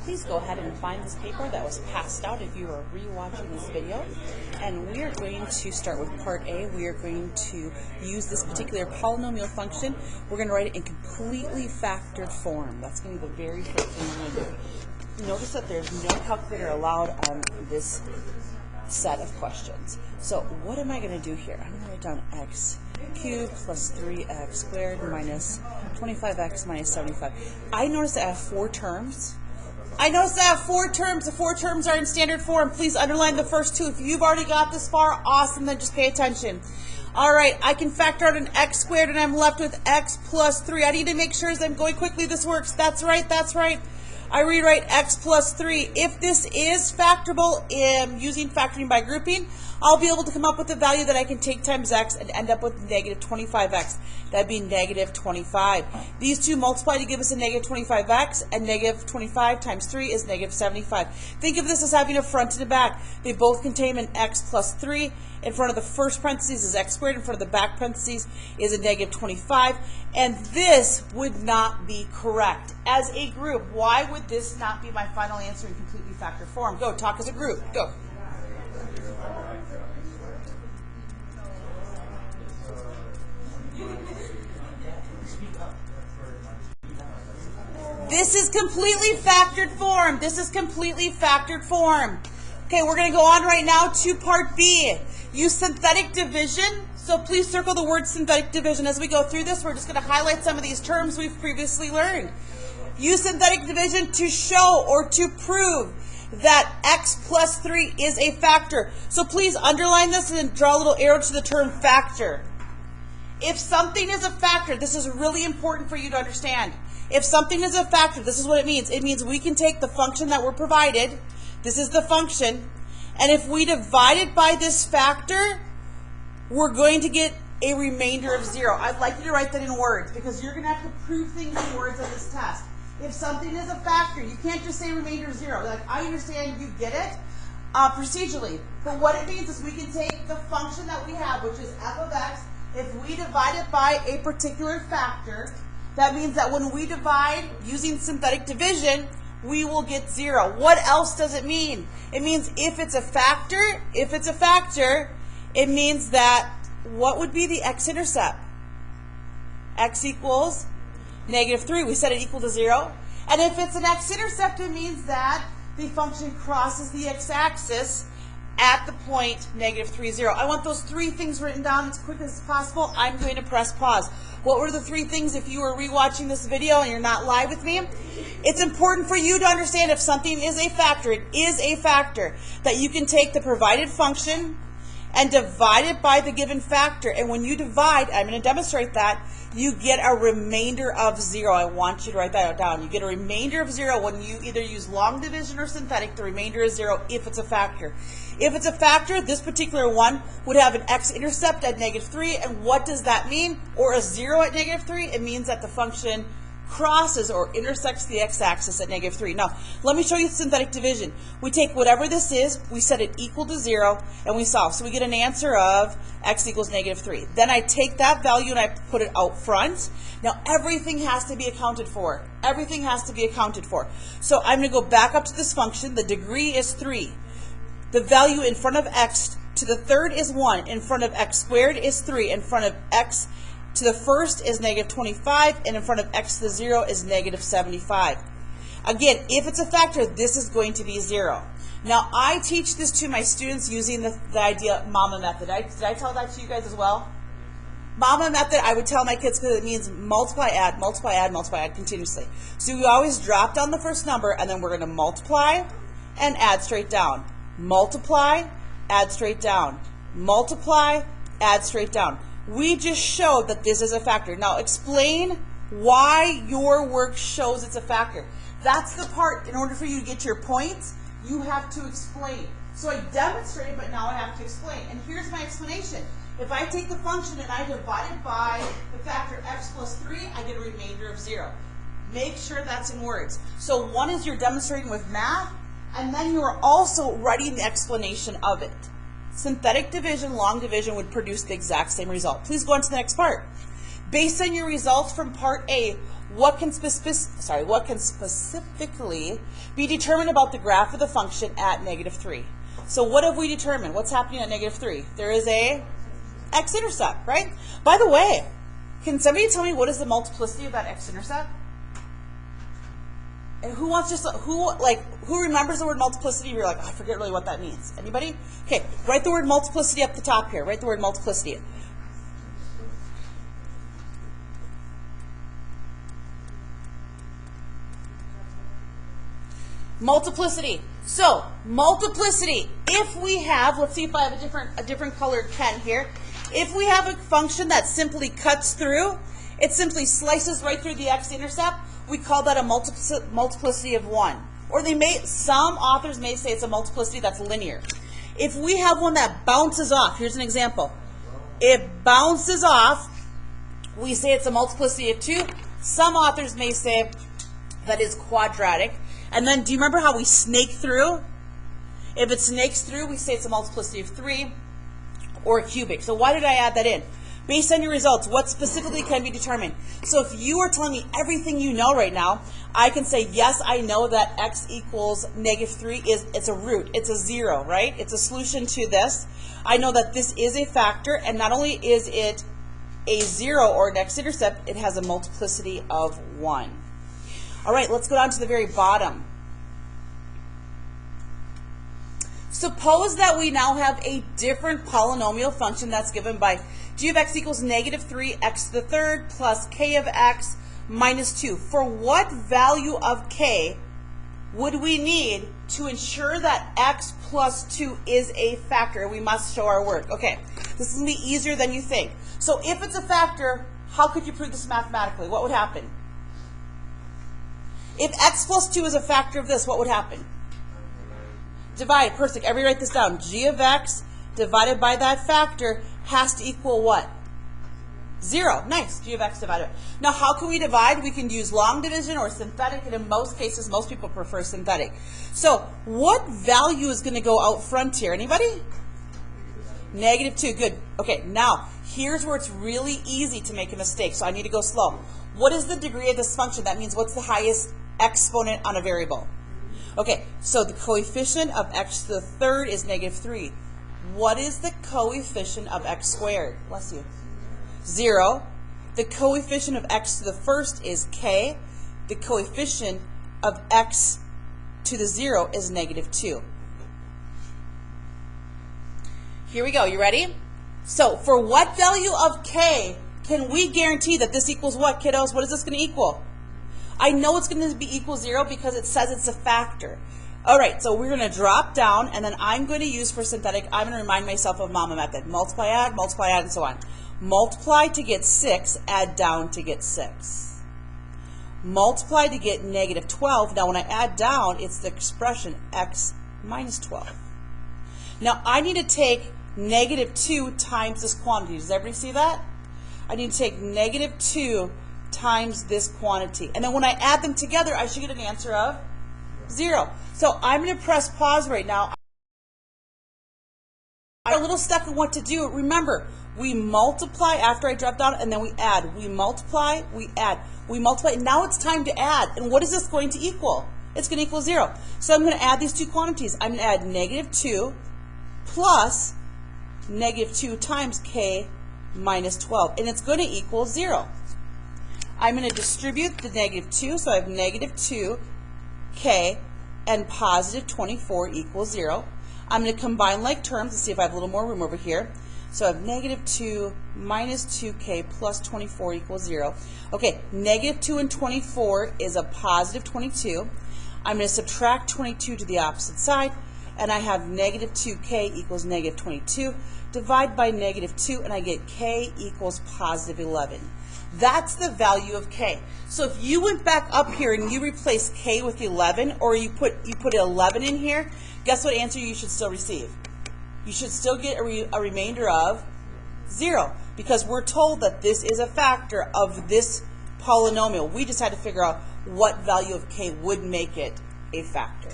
please go ahead and find this paper that was passed out if you are re-watching this video. And we are going to start with part A. We are going to use this particular polynomial function. We're going to write it in completely factored form. That's going to be the very first thing we're going to do. Notice that there's no calculator allowed on this set of questions. So what am I going to do here? I'm going to write down x cubed plus 3x squared minus 25x minus 75. I notice that I have four terms. The four terms are in standard form. Please underline the first two. If you've already got this far, awesome, then just pay attention. All right, I can factor out an x squared, and I'm left with x plus 3. I need to make sure as I'm going quickly this works. That's right. I rewrite x plus 3. If this is factorable using factoring by grouping, I'll be able to come up with a value that I can take times x and end up with negative 25x. That'd be negative 25. These two multiply to give us a negative 25x, and negative 25 times 3 is negative 75. Think of this as having a front and a back. They both contain an x plus 3. In front of the first parentheses is x squared. In front of the back parentheses is a negative 25. And this would not be correct. As a group, why would this not be my final answer in completely factored form? Go, talk as a group. Go. This is completely factored form. Okay, we're going to go on right now to part B. Use synthetic division. So please circle the word synthetic division. As we go through this, we're just going to highlight some of these terms we've previously learned. Use synthetic division to show or to prove that x plus 3 is a factor. So please underline this and draw a little arrow to the term factor. If something is a factor, this is really important for you to understand. If something is a factor, this is what it means. It means we can take the function that we're provided. This is the function. And if we divide it by this factor, we're going to get a remainder of 0. I'd like you to write that in words because you're going to have to prove things in words on this test. If something is a factor, you can't just say remainder of 0. Like, I understand, you get it procedurally. But what it means is we can take the function that we have, which is f of x. If we divide it by a particular factor, that means that when we divide using synthetic division, we will get 0. What else does it mean? It means if it's a factor, it means that what would be the x-intercept? X equals negative 3. We set it equal to 0. And if it's an x-intercept, it means that the function crosses the x-axis at the point negative 3, 0. I want those three things written down as quick as possible. I'm going to press pause. What were the three things if you were rewatching this video and you're not live with me? It's important for you to understand if something is a factor, it is a factor, that you can take the provided function and divide it by the given factor. And when you divide, I'm going to demonstrate that, you get a remainder of 0. I want you to write that down. You get a remainder of 0 when you either use long division or synthetic. The remainder is 0 if it's a factor. If it's a factor, this particular one would have an x-intercept at negative 3. And what does that mean? Or a 0 at negative 3? It means that the function crosses or intersects the x-axis at negative 3. Now, let me show you synthetic division. We take whatever this is, we set it equal to 0, and we solve. So we get an answer of x equals negative 3. Then I take that value and I put it out front. Now, everything has to be accounted for. Everything has to be accounted for. So I'm going to go back up to this function. The degree is 3. The value in front of x to the third is 1. In front of x squared is 3. In front of x to the first is negative 25, and in front of x to the 0 is negative 75. Again, if it's a factor, this is going to be 0. Now, I teach this to my students using the idea MAMA method. Did I tell that to you guys as well? MAMA method, I would tell my kids because it means multiply, add continuously. So we always drop down the first number, and then we're going to multiply and add straight down. Multiply, add straight down. Multiply, add straight down. We just showed that this is a factor. Now explain why your work shows it's a factor. That's the part, in order for you to get your points, you have to explain. So I demonstrated, but now I have to explain. And here's my explanation. If I take the function and I divide it by the factor x plus 3, I get a remainder of 0. Make sure that's in words. So one is you're demonstrating with math, and then you're also writing the explanation of it. Synthetic division, long division would produce the exact same result. Please go on to the next part. Based on your results from part A, what can specifically be determined about the graph of the function at -3? So what have we determined? What's happening at -3? There is a x-intercept, right? By the way, can somebody tell me what is the multiplicity of that x-intercept? And who remembers the word multiplicity? You're like, oh, I forget really what that means. Anybody? Okay, write the word multiplicity up the top here. Write the word multiplicity. Multiplicity. So, multiplicity. If we have, let's see if I have a different colored pen here. If we have a function that simply cuts through, it simply slices right through the x-intercept, we call that a multiplicity of 1. Or some authors may say it's a multiplicity that's linear. If we have one that bounces off, here's an example. It bounces off, we say it's a multiplicity of 2. Some authors may say that is quadratic. And then, do you remember how we snake through? If it snakes through, we say it's a multiplicity of 3 or cubic. So why did I add that in? Based on your results, what specifically can be determined? So if you are telling me everything you know right now, I can say, yes, I know that x equals -3 it's a root. It's a 0, right? It's a solution to this. I know that this is a factor, and not only is it a 0 or an x-intercept, it has a multiplicity of 1. All right, let's go down to the very bottom. Suppose that we now have a different polynomial function that's given by g of x equals -3 x to the third plus k of x minus 2. For what value of k would we need to ensure that x plus 2 is a factor? We must show our work. Okay, this is going to be easier than you think. So if it's a factor, how could you prove this mathematically? What would happen? If x plus 2 is a factor of this, what would happen? Divide. Perfect. Everybody write this down. G of x divided by that factor has to equal what? 0. Nice. G of x divided by. Now, how can we divide? We can use long division or synthetic, and in most cases, most people prefer synthetic. So, what value is going to go out front here? Anybody? -2. Good. Okay, now, here's where it's really easy to make a mistake, so I need to go slow. What is the degree of this function? That means what's the highest exponent on a variable? Okay, so the coefficient of x to the third is -3. What is the coefficient of x squared? Bless you. 0. The coefficient of x to the first is k. The coefficient of x to the 0 is -2. Here we go. You ready? So for what value of k can we guarantee that this equals what, kiddos? What is this going to equal? I know it's going to be equal 0 because it says it's a factor. All right, so we're going to drop down, and then I'm going to use for synthetic, I'm going to remind myself of Mama method. Multiply, add, and so on. Multiply to get 6, add down to get 6. Multiply to get -12. Now when I add down, it's the expression x minus 12. Now I need to take -2 times this quantity. Does everybody see that? I need to take -2 times this quantity. And then when I add them together, I should get an answer of 0. So I'm going to press pause right now. I'm a little stuck on what to do. Remember, we multiply after I drop down, and then we add. We multiply, we add. We multiply. Now it's time to add. And what is this going to equal? It's going to equal 0. So I'm going to add these two quantities. I'm going to add -2 plus -2 times k minus 12. And it's going to equal 0. I'm going to distribute the -2, so I have -2k and positive 24 equals 0. I'm going to combine like terms and see if I have a little more room over here. So I have -2 minus 2k plus 24 equals 0. Okay, -2 and 24 is a positive 22. I'm going to subtract 22 to the opposite side, and I have -2k equals -22. Divide by -2, and I get k equals positive 11. That's the value of k. So if you went back up here and you replaced k with 11, or you put 11 in here, guess what answer you should still receive? You should still get a remainder of 0, because we're told that this is a factor of this polynomial. We just had to figure out what value of k would make it a factor.